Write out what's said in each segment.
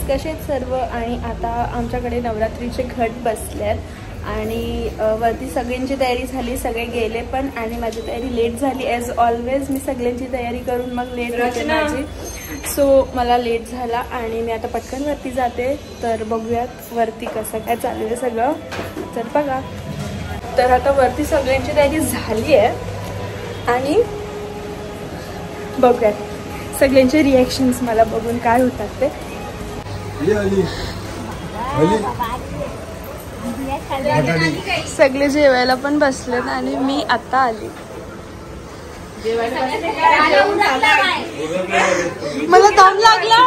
कसे सर्व आणि आता आमच्याकडे नवरात्रीचे घट बसलेत आणि वरती सगळ्यांची तयारी झाली, सगळे गेले पण आणि माझी तयारी लेट झाली ॲज ऑलवेज. मी सगळ्यांची तयारी करून मग लेट होते माझी, सो मला लेट झाला आणि मी आता पटकन वरती जाते. तर बघूयात वरती कसं काय चालू आहे सगळं. तर बघा, तर आता वरती सगळ्यांची तयारी झाली आहे आणि बघूयात सगळ्यांचे रिॲक्शन्स मला बघून काय होतात ते. सगळे जेवायला पण बसलेत आणि मी आता आली. मला दम लागला.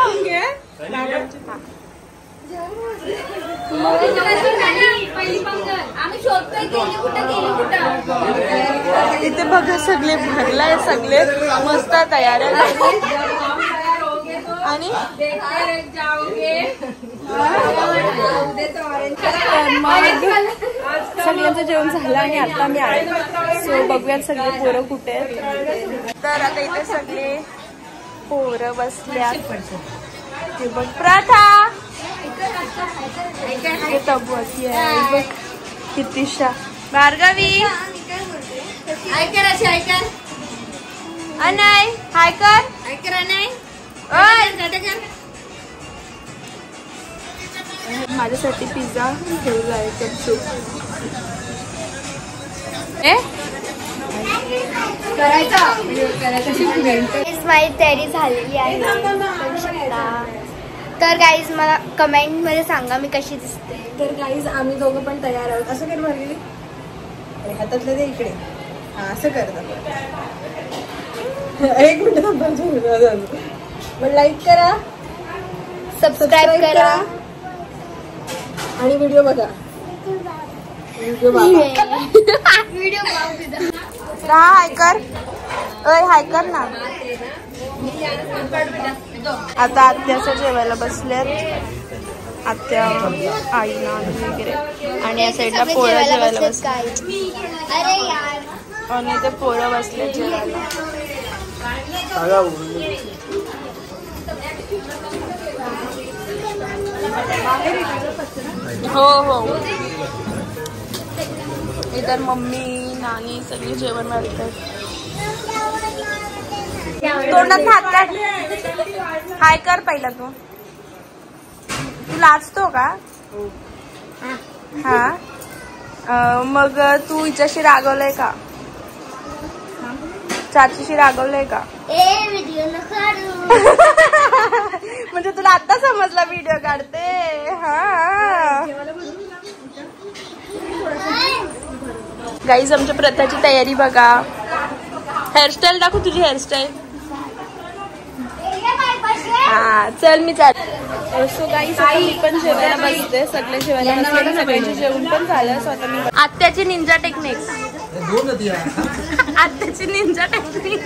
इथे बघा सगळे भरलाय, सगळे मस्त तयार आणि सगळ्यांचं जेवण झालं आणि आता मी आले. सो बघूयात सगळे पोरं कुठे आहेत. तर आता इथे सगळे पोरं बसल्यात. ते बघ प्रथा, तबुआती आहे बघ, कितीशा, भार्गवी, अनय हाय कर अनय. माझ्यासाठी पिझ्झा घेऊन जायचं सूप माझी तयारी झालेली आहे. तर गाईज मला कमेंट मध्ये सांगा मी कशी दिसते. तर गाईज आम्ही दोघं पण तयार आहोत. असं कर भरलेली हातातलं ते इकडे, हा असं करतात. एक मिनिट मग लाईक करा, सबस्क्राईब करा आणि व्हिडिओ बघा. व्हिडिओ हाय कर, हाय कर ना. आता आत्याचं जेवायला बसल्यात, आत्या, आई वगैरे आणि या साईडला पोरं जेवायला बसले आणि ते पोरं बसले जेवायला. हो हो, इधर मम्मी नानी सगळी जेवण वाढतात. तोंडात हात काढ, हाय कर पहिला. तू लाजतो का? हा, मग तू हिच्याशी रागवलंय का? चाचीशी रागवलंय का? म्हणजे तुला आता समजला व्हिडिओ काढते. हा गाईज, आमच्या प्रथाची तयारी बघा. हेअरस्टाईल दाखव तुझी हेअरस्टाईल. हा चल मी चाल. सो गाईज मी पण जेवायला बसते. सगळे जेवायला बसले, सगळ्यांचे जेवण पण झालं. स्वतः मी आत्याची निंजा टेक्निक्स, आत्याची ninja technique.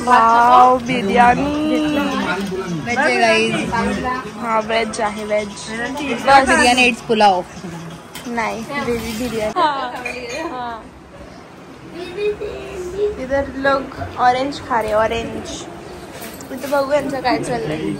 Wow biryani. Veg आहे गाईज. हा वेज आहे, वेज बिर्याणी. इट्स पुलाव नाही, बिर्याणी. इधर लोग ऑरेंज खा रहे, ऑरेंज. इथं बघू यांचं काय चाललंय.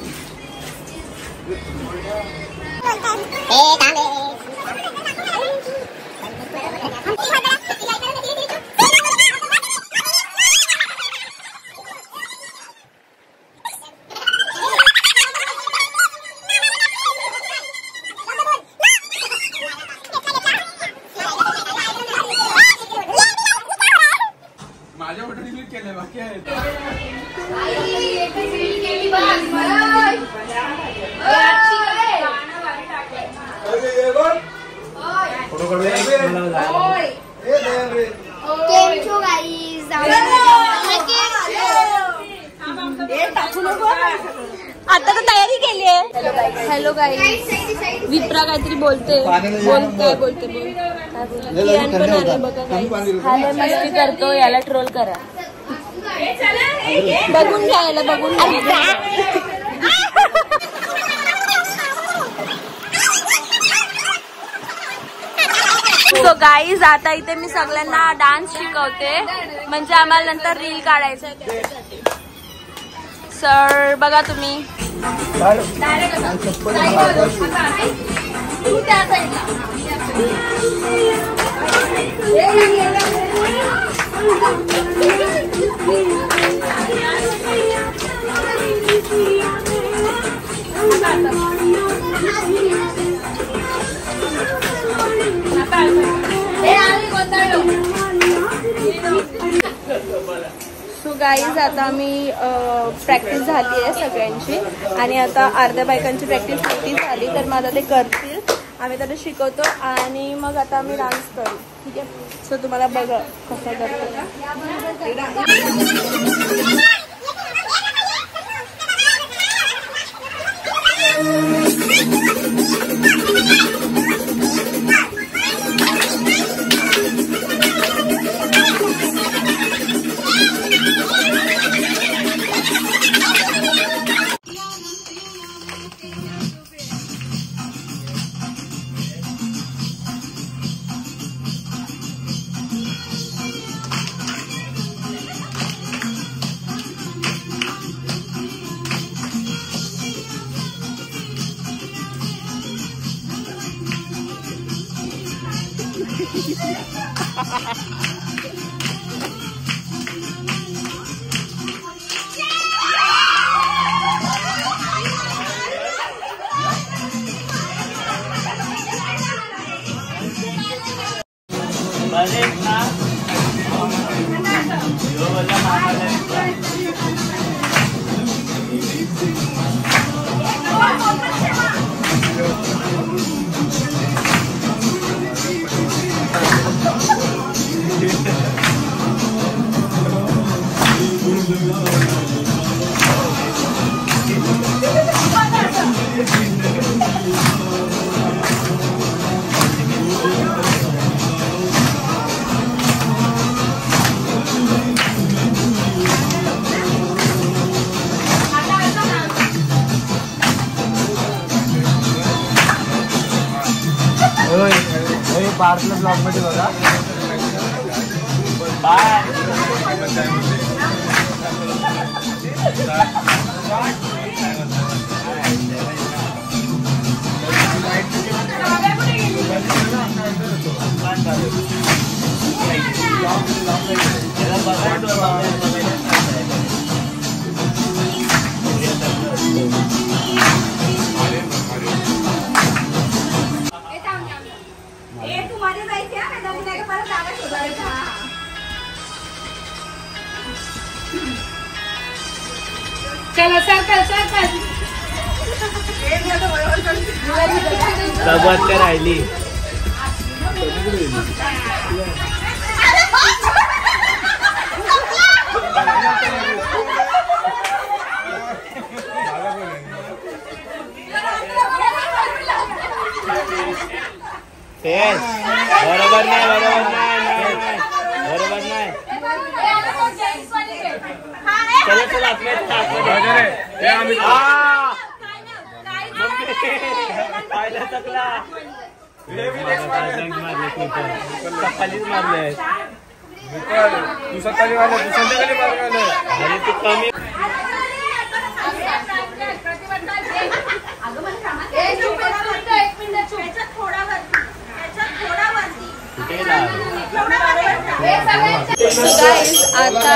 माझ्या फोटो डिलीट केले बाकी आहे. आता तर तयारी केली आहे. हॅलो गाईज, विप्रा काहीतरी बोलते. बोल काय बोलते बोल. कियान पण आले बघा गाईज. हा मस्ती करतो, याला ट्रोल करा. बघून घ्या याला, बघून घ्या. सो गाईज आता इथे मी सगळ्यांना डान्स शिकवते, म्हणजे आम्हाला नंतर रील काढायचं आहे त्यासाठी. सर बघा तुम्ही. सो गाईज आता आम्ही प्रॅक्टिस झाली आहे सगळ्यांची, आणि आता अर्ध्या बायकांची प्रॅक्टिस किती झाली तर मग आता ते करतील. आम्ही त्याला शिकवतो आणि मग आता आम्ही डान्स करू. ठीक आहे. सो तुम्हाला बघा कसं करतो. पार्टनर ब्लॉग मध्ये बघा. बाय. चला सरकार सबत काय राहिली. बरोबर नाही, बरोबर नाही, बरोबर नाही. चला चला पाहिला चकला खालीच मारले. तू सकाळी मारलं, तू संध्याकाळी मारलं. अरे तू कमी. आता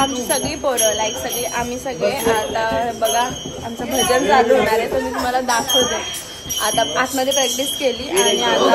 आमची सगळी पोरं लाईक सगळी आम्ही सगळे आता बघा आमचं भजन चालू होणार आहे, तर मी तुम्हाला दाखवते. आता आतमध्ये प्रॅक्टिस केली आणि आता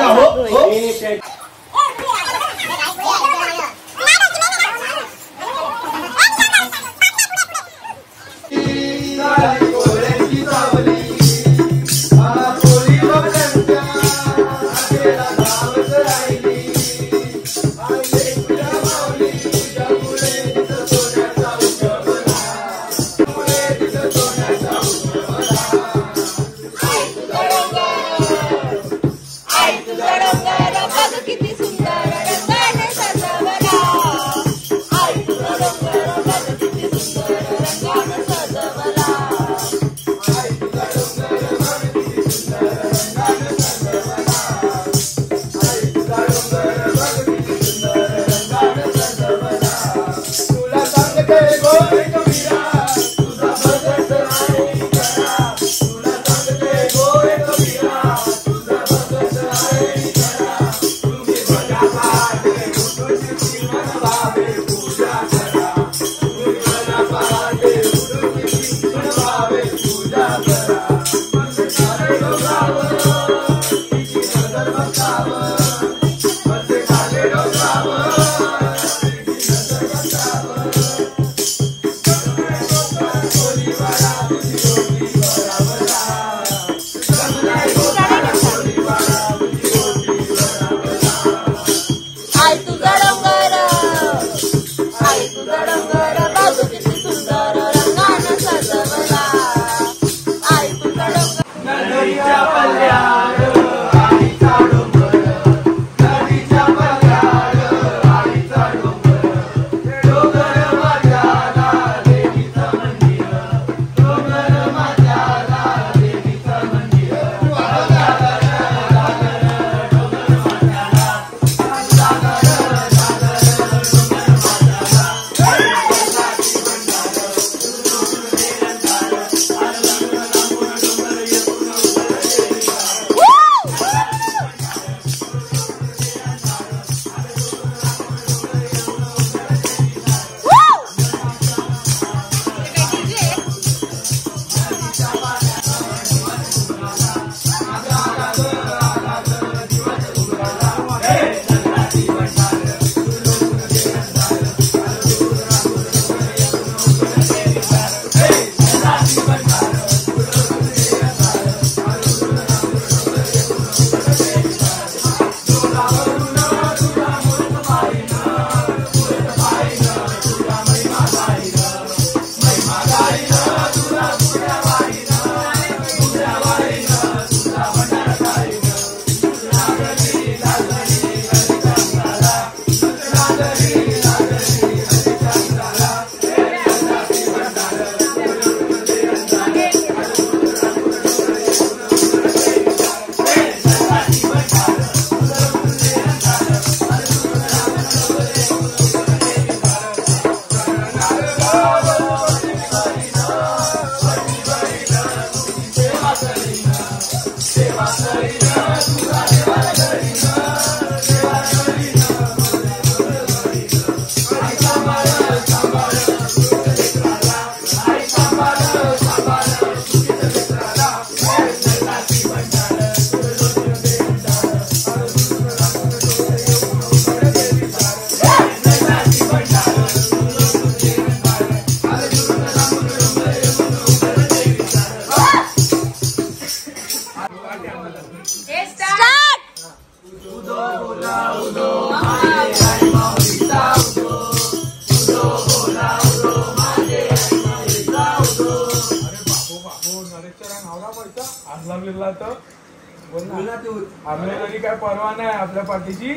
आम्ही तरी काय परवा नाही आपल्या पाठीची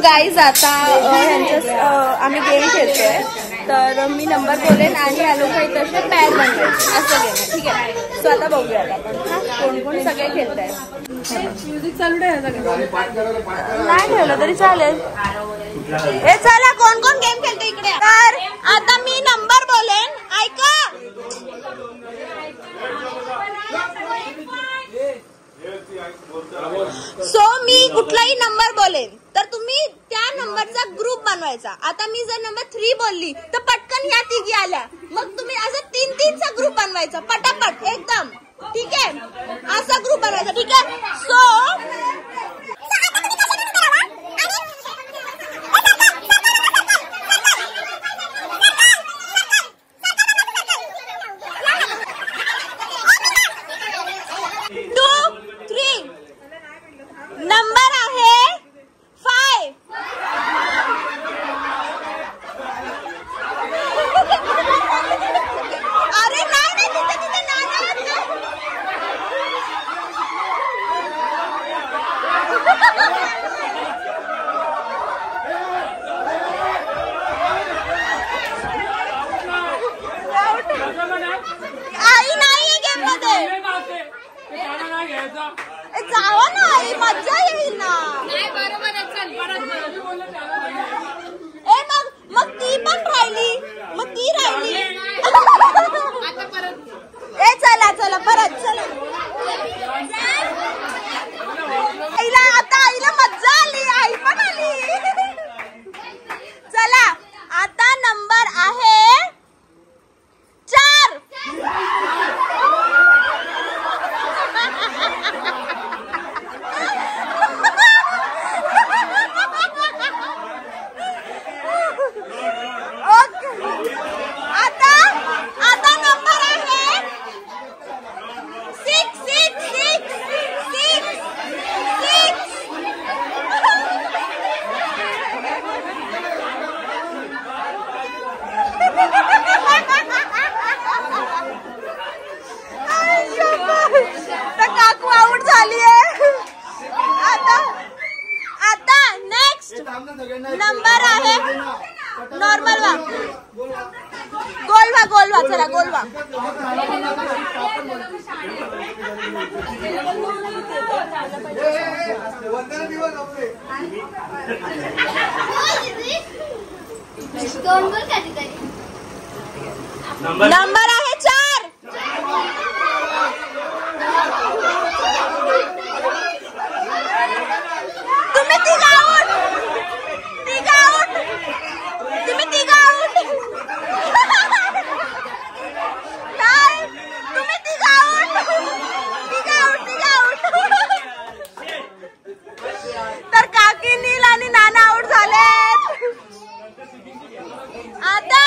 गाईज आता आम्ही गेम खेळतोय तर मी नंबर बोलेन आणि या लोक तसे पॅड बनवायचे असं गेम आहे. ठीक आहे सो आता बघूयात आपण कोण कोण सगळे खेळत आहेत. म्युझिक चालू नाही ठेवलं तरी चालेल. हे चला कोण कोण गेम खेळते इकडे. तर आता मी नंबर बोलेन ऐका. सो मी कुठलाही नंबर बोलेन तर तुम्ही त्या नंबरचा ग्रुप बनवायचा. आता मी जर नंबर 3 बोलली तर पटकन ह्या तिघी आल्या मग तुम्ही असं 3-3चा ग्रुप बनवायचा पटापट एकदम. ठीक आहे असा ग्रुप बनवायचा. ठीक आहे सो नंबर आहे 5. अरे नाही तिथे आई नाही गेम मध्ये जावा ना आई मजा येईल ना. मग ती पण राहिली मग ती राहिली. ए चला चला परत चला. आईला मजा आली आई पण आली. चला आता नंबर आहे 4. आता नंबर आहे 6. तर काकू आउट झाली आहे. आता नेक्स्ट नंबर आहे नॉर्मल वा गोलवा चला गोलवा. नंबर आहे 4. तुम्ही तिघ आउट. तुम्ही तिघ आउट. तुम्ही तिघ आउट. तर काकी नील आणि नाना आउट झाले. आता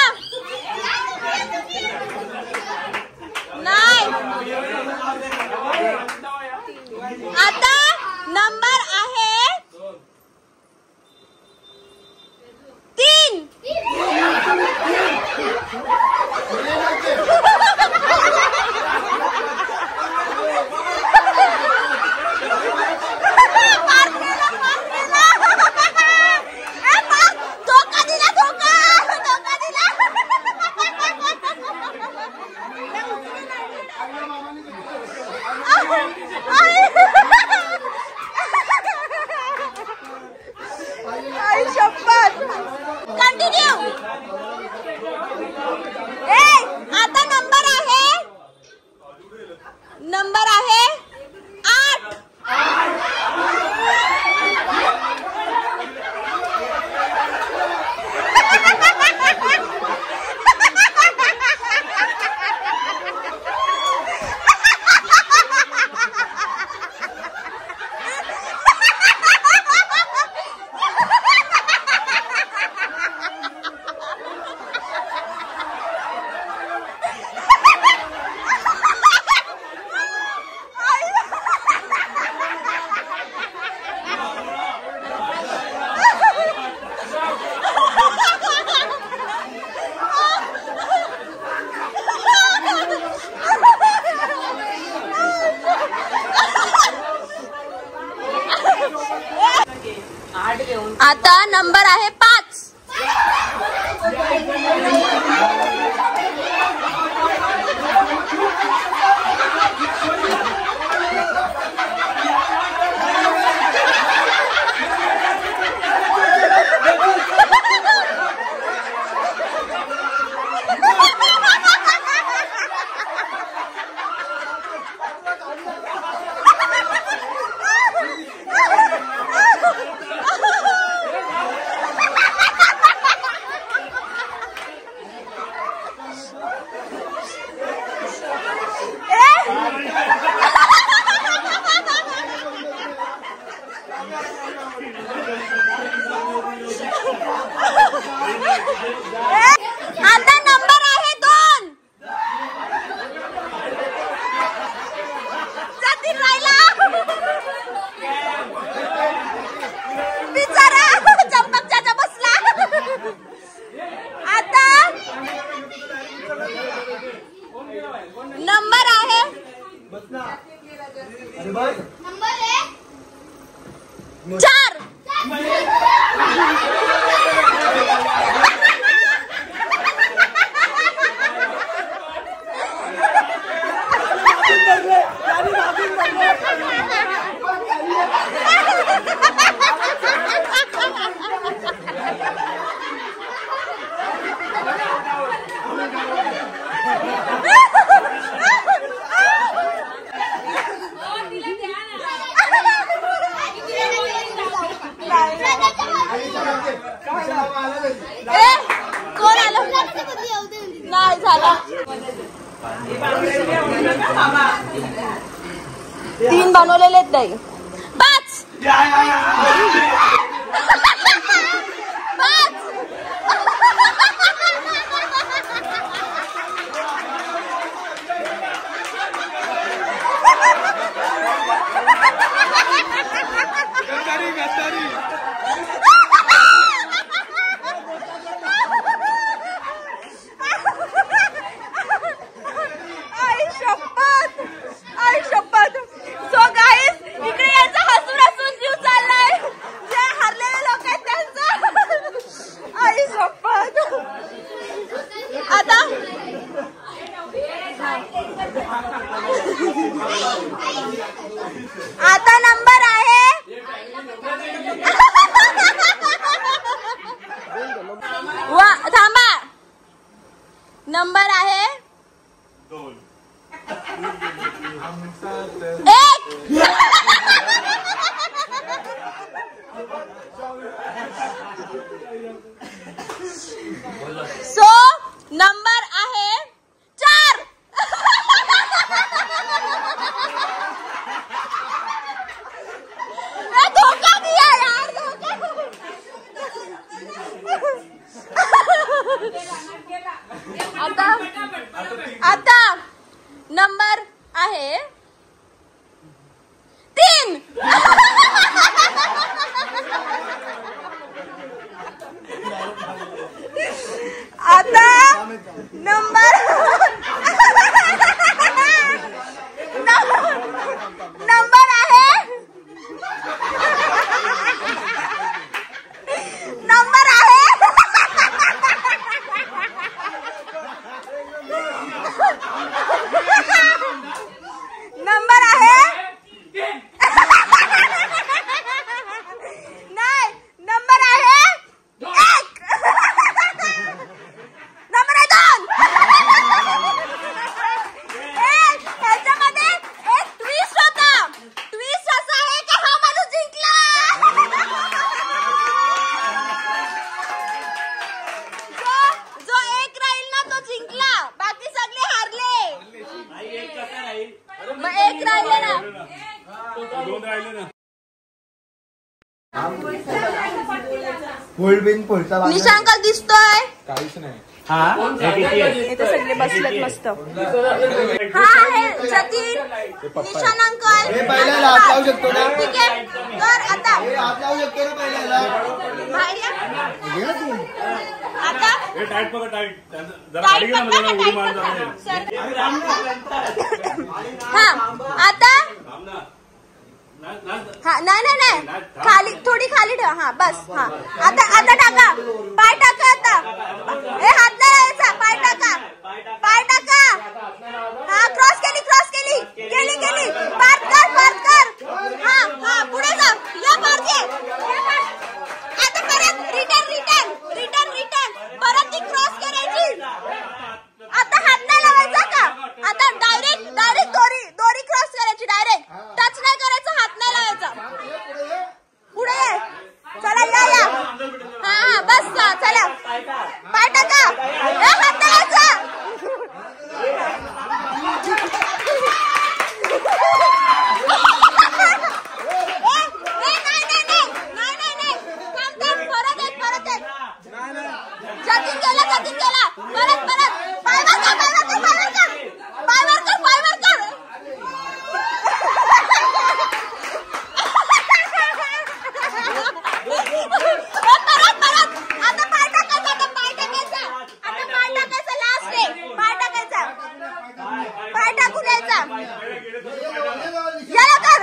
आता नंबर आहे 5. आता नंबर आहे 2. जतीन राहिला बिचारा चंपक चाचा बसला. आता नंबर आहे 4. कोण आलं नाही झाला. 3 बनवलेले आहेत नाही. 5. 5. आई शपथ. सो गाईज इकडे यांचा हसून हसून जीव चाललाय. जे हरलेले लोक आहेत त्यांचं. आई शपथ. आता नंबर आहे थांबा. नंबर आहे 1. सो नंबर आहे 4. धोखा दिया यार, धोखा. आता नंबर आहे 3. आता नंबर नंबर आहे नंबर आहे नाही. नंबर आहे 1. नंबर आहे 2. ह्याच्यामध्ये एक ट्विस्ट होता. ट्विस्ट असा आहे की हा माणूस जिंकला. जो 1 राहील ना तो जिंकला. बाकी सगळे हारले. मग 1 राहिले ना. 2 राहिले ना. निशांक दिसतोय. काहीच नाही. इथे सगळे बसलेत मस्त. हा आहे जतीन, निशान अंकल. ठीक आहे. तर आता बाहेर या. आता टाईट पकड, टाईट. हा आता हा नाही नाही नाही खाली थोडी खाली ठेवा. हा बस. हा आता आता टाका पाय टाका आता. ए हात नाही लावायचा पाय टाका पाय टाका. हा क्रॉस केली केली केली पार कर. हा हा पुढे जा या पारचे. आता परत रिटर्न परत ती क्रॉस करायची. आता हात नाही लावायचा का. आता डायरेक्ट दोरी क्रॉस करायची. डायरेक्ट टच नाही करायचं हात नाही लावायचा. पुढे ये चला या हा बस चला पाय टाका. हात नाही लावायचा. जतीन केला परत पायवर कर. आता पाय टाकायचा. लास्ट आहे पाय टाकायचा. पाय टाकून यायचा. याला कर.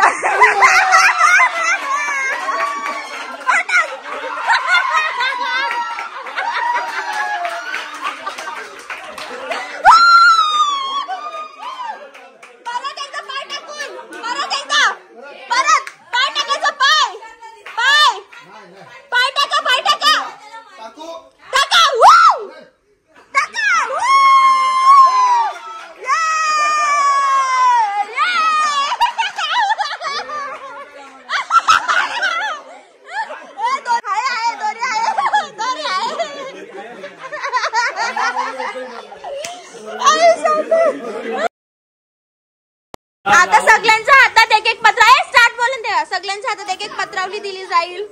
आता सगळ्यांच्या हातात एक पत्र आहे. स्टार्ट बोलून द्या. सगळ्यांच्या हातात एक पत्रावली दिली जाईल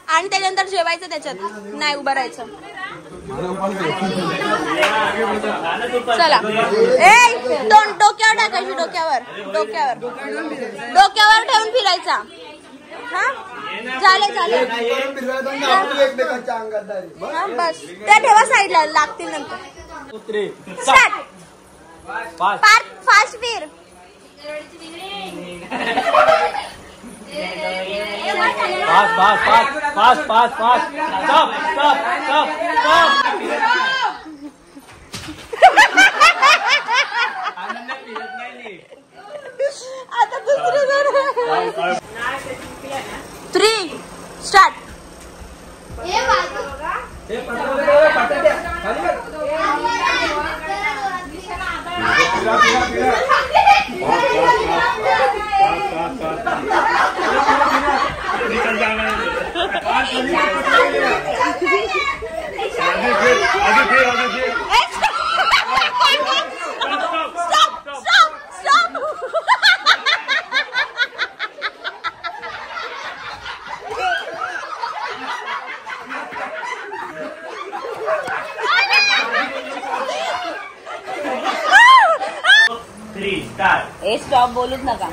आणि त्याच्यानंतर जेवायचं. त्याच्यात नाही उभं राहायचं. चला डोक्यावर टाकायची. डोक्यावर ठेवून फिरायचा. हा झाले बस त्या ठेवा साईडला लागतील नंतर. स्टार्ट फास्ट फिर. Fast stop. आता दुसरी 3 स्टार्ट. स्टॉप बोलूच नका.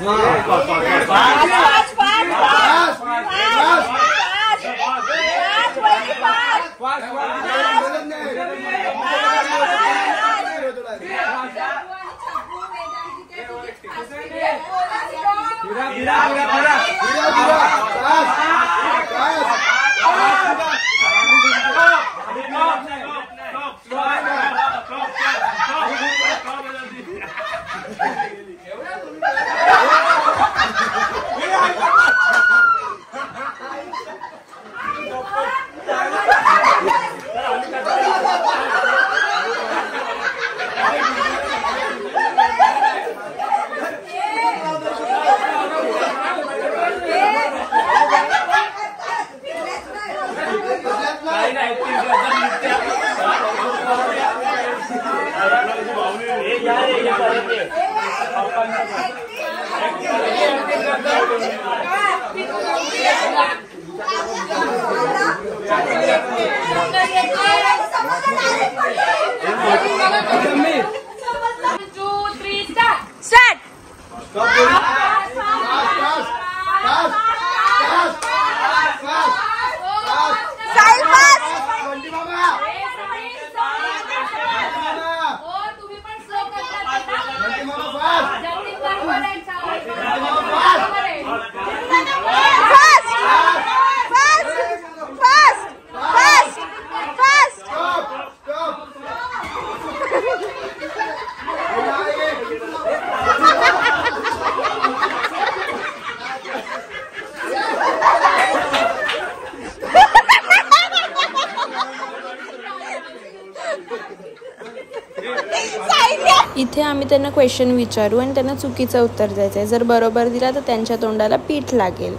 इथे आम्ही त्यांना क्वेश्चन विचारू आणि त्यांना चुकीचं उत्तर द्यायचं आहे. जर बरोबर दिला तर त्यांच्या तोंडाला पीठ लागेल.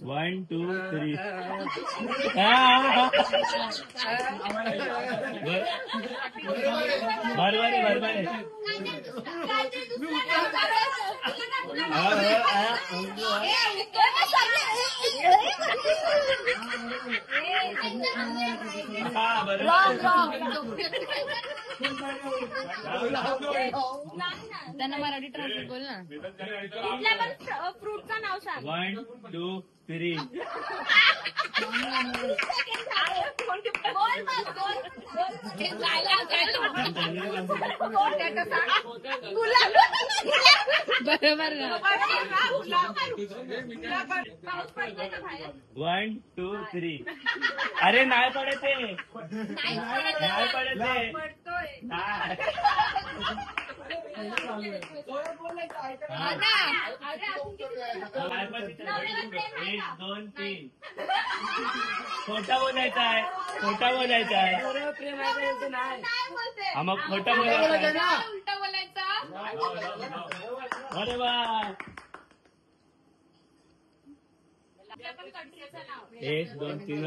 1 2 3 त्यांना मराठी ट्रान्सलेट बोल ना. फ्रूटचं नाव सांग. 1 2 3 बरोबर ना. 1 2 3 अरे नाही पडते नाही पडते. 1 2 3 खोटा बोलायचा आहे. खोटा बोलायचा आहे. हा मग खोटा बोलायचा. अरे वा 1 2 3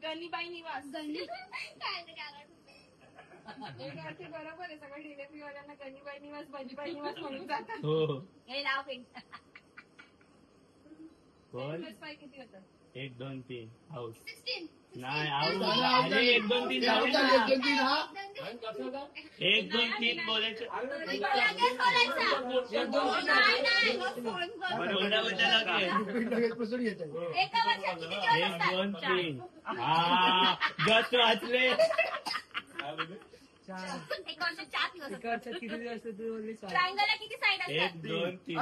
गणीबाई निवास. बरोबर आहे. सगळं डिलेवरी वाल्यांना गणीबाई निवास भजीबाई निवास म्हणून जातात. हो हे नाव बोल. किती होतं? 1 2 3 हाऊस नाही हाऊस. अरे 1 2 3 झाले ना. 1 2 3 बोलायचं. बरोबर बद्दल 1 2 3 हा जस्ट वाचले. 1 2 3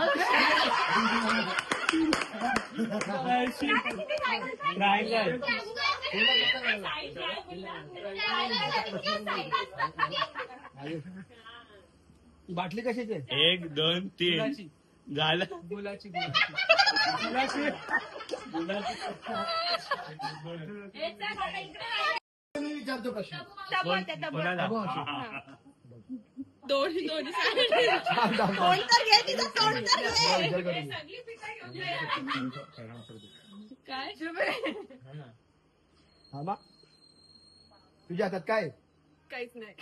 बाटली कशाची? 1 2 3 झालं. गुलाची विचारतो प्रश्न. दोन्ही काय हा तुझ्या हातात काय? काहीच नाही.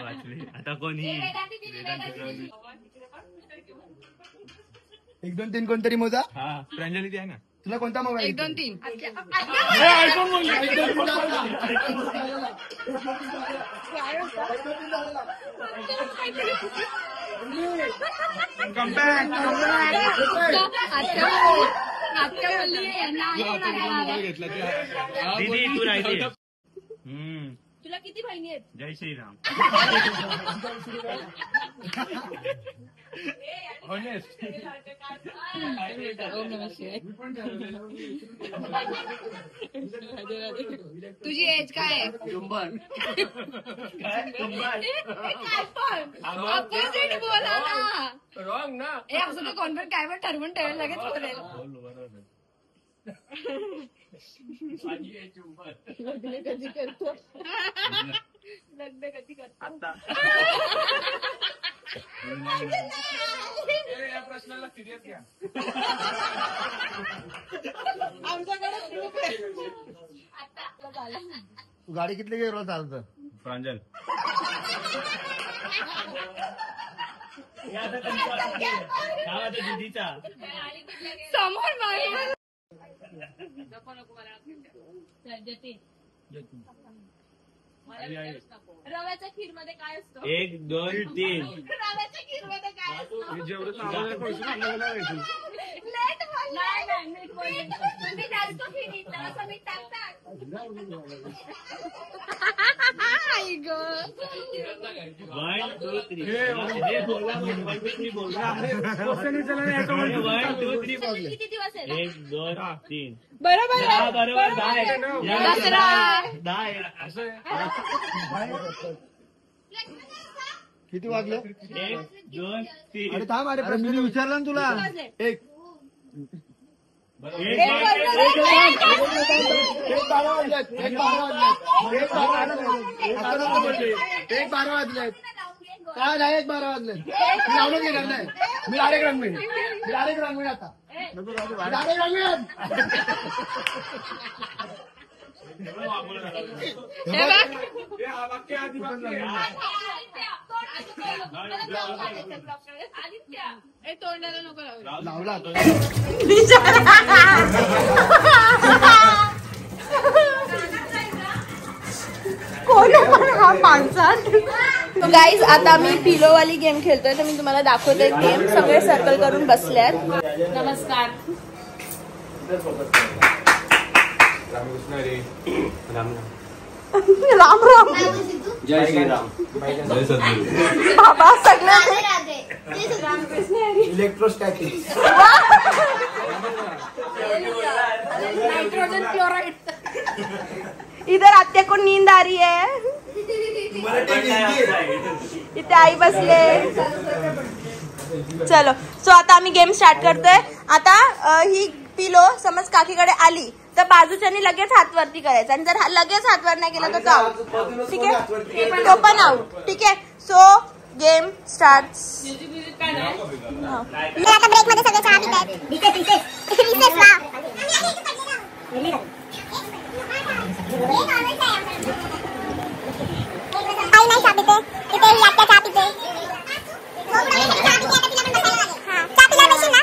वाचले आता कोणी. 1 2 3 कोणतरी मोजा. हा प्रांजली ती आहे ना. तुला कोणता मोबाईल? 1 2 3 दीदी तू राहते. तुला किती बहिणी आहेत? जय श्रीराम. तुझी एज काय आहे? अपोजिट बोला ना. रॉंग ना. हे असं कॉन्फिडंट काय पण ठरवून ठेवायला लगेच बोलेल. लग्न कधी करतो? लग्न कधी करतो? या प्रश्नाला सिरियस घ्या. आमच्याकडे खूप आहे. तू गाडी किती गेलो चालतं? प्रांजल दीदीचा समोर मागे रव्याच्या खीर मध्ये काय असतं? 1 2 3 रव्याच्या खीर मध्ये काय असतं? जेवढं लेट तुम्ही जास्त फिनिश असं मी टाकतात किती दिवस आहे 1 2 3 बरोबर आहे. बरोबर 10 किती वाजले? 1 2 3 अरे थांब, अरे प्रश्न विचारला ना तुला. एक 12 वाजलेत. काय नाही, 12 वाजलेत. मी लावून घेणार नाही. मी डायरेक्ट रंगवीन आता. डायरेक्ट रंगवीन. तोंडाला नको लावू. लावला तो गाईज आता मी पिलोवाली गेम खेळतोय, तर मी तुम्हाला दाखवते गेम. सगळे सर्कल करून बसल्यात. नमस्कार. राम राम जय श्रीराम. बाबा सगळे इलेक्ट्रोस्टॅटिक. Nitrogen chloride. इधर आत्या को नींद आ रही है. इथे आई बसले. चलो सो आता आम्ही गेम स्टार्ट करतोय. आता ही पिलो समज काकीकडे आली तर बाजूच्यानी लगेच हात वरती करायचा, आणि जर लगेच हात वर नाही केला तर तो आउट. ठीक आहे, तो पण आउट. ठीक आहे, सो गेम स्टार्ट. आता ब्रेक मध्ये सगळे चहा पितात. रिसेस वा. आई नाही चहा पिते, तिथे ही आत्या चहा पिते. चहा पिला नसेल ना.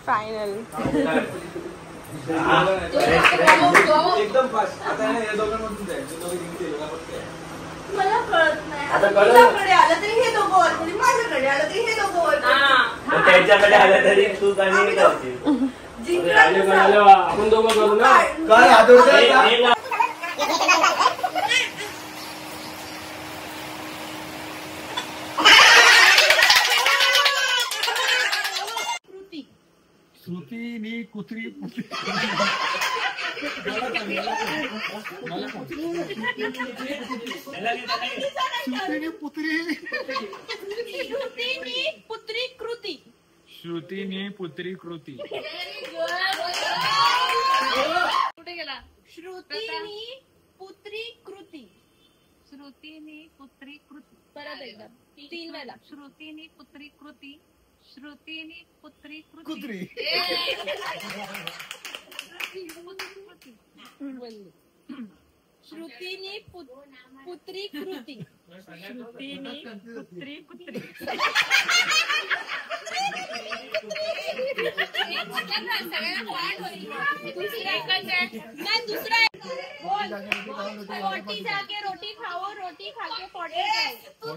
फायनल. एकदम फास्ट. आता या दोघांमधून जायचं. मला कळत नाही. आता आता कळलं? तुझ्याकडे आलं तरी हे दोघं वरती, माझ्याकडे आलं तरी हे दोघं वरती. त्यांच्याकडे आलं तरी तू काही करशील. आपण दोघं करू ना. काय हात श्रुतीनी कुत्री श्रुतीनी पुत्री पुत्री कृती. श्रुतीनी पुत्री कृती. कुठे गेला? श्रुतीनी पुत्री कृती. श्रुतीनी पुत्री कृती. परत एकदा 3 वेळा. श्रुतीनी पुत्री कृती. श्रुतीनी पुत्री कुत्री. श्रुतीनी पुत्री कृती. श्रुतीनी पुत्री कृती. दुसरा पोटी जाके रोटी खाओ, रोटी खाके पोटी जाओ.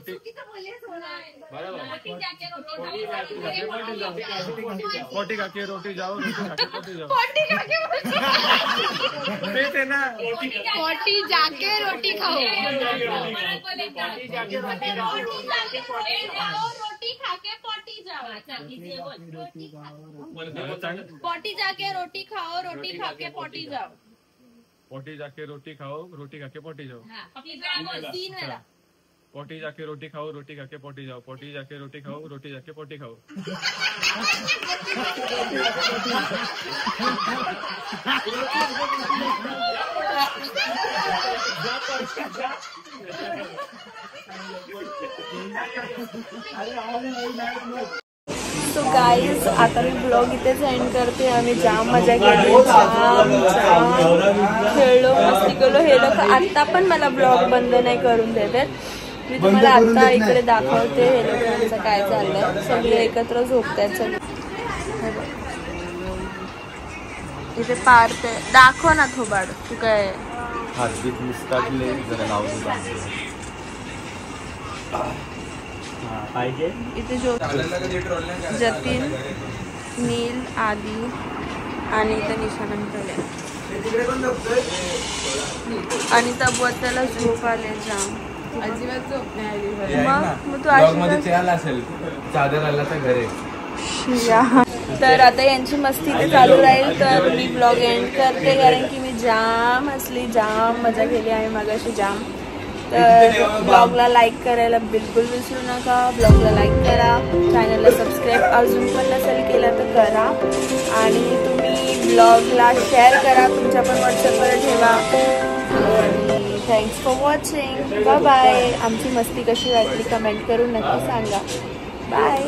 पोटी खाके रोटी जाओ, रोटी खाके पोटी जाओ. पोटी खाके तेच आहे ना. पोटी जाके रोटी खाओ. रोटी खाके पोटी जाओ. पोटी जाके रोटी खाओ, रोटी खाके पोटी जाओ. पोटी जाके रोटी खाओ, रोटी खाके पोटी जाओ. 3 वेळा. पोटी जाके रोटी खाओ, रोटी खाके पोटी जाओ. पोटी जाके रोटी खाओ, रोटी जाके पोटी खाओ. तो गाईज आता मी ब्लॉग इथेच एंड करते. आम्ही जाम मजा केली, जाम खेळलो, मस्ती केलो. हे लोक आता पण मला ब्लॉग बंद नाही करून देतात. मी तुम्हाला आता इकडे दाखवते हे लोकांचं काय चाललंय. सगळे एकत्र झोपतात. सगळे इथे पार्क आहे. दाखव ना थोबाड. तू काय हार्दिक मुस्ताकले जरा नाव पाहिजे. इथे जतीन, नील, आदी आणि इथे निशानंकडे आणि तब्बत्याला झोप आले जाम. अजिबात झोप नाही आली. मग तू असेल चादर आला तर घरे. तर आता यांची मस्ती ते चालू राहील. तर मी ब्लॉग एंड करते कारण की मी जाम हसली, जाम मजा केली आहे मगाशी जाम. तर ब्लॉगला लाईक करायला बिलकुल विसरू नका. ब्लॉगला लाईक करा, चॅनलला सबस्क्राईब अजून पण नसेल केलं तर करा. आणि तुम्ही ब्लॉगला शेअर करा, तुमच्या पण व्हॉट्सअपवर ठेवा. आणि thanks for watching. Bye bye. आमची मस्ती कशी वाटली कमेंट करून नक्की सांगा. बाय.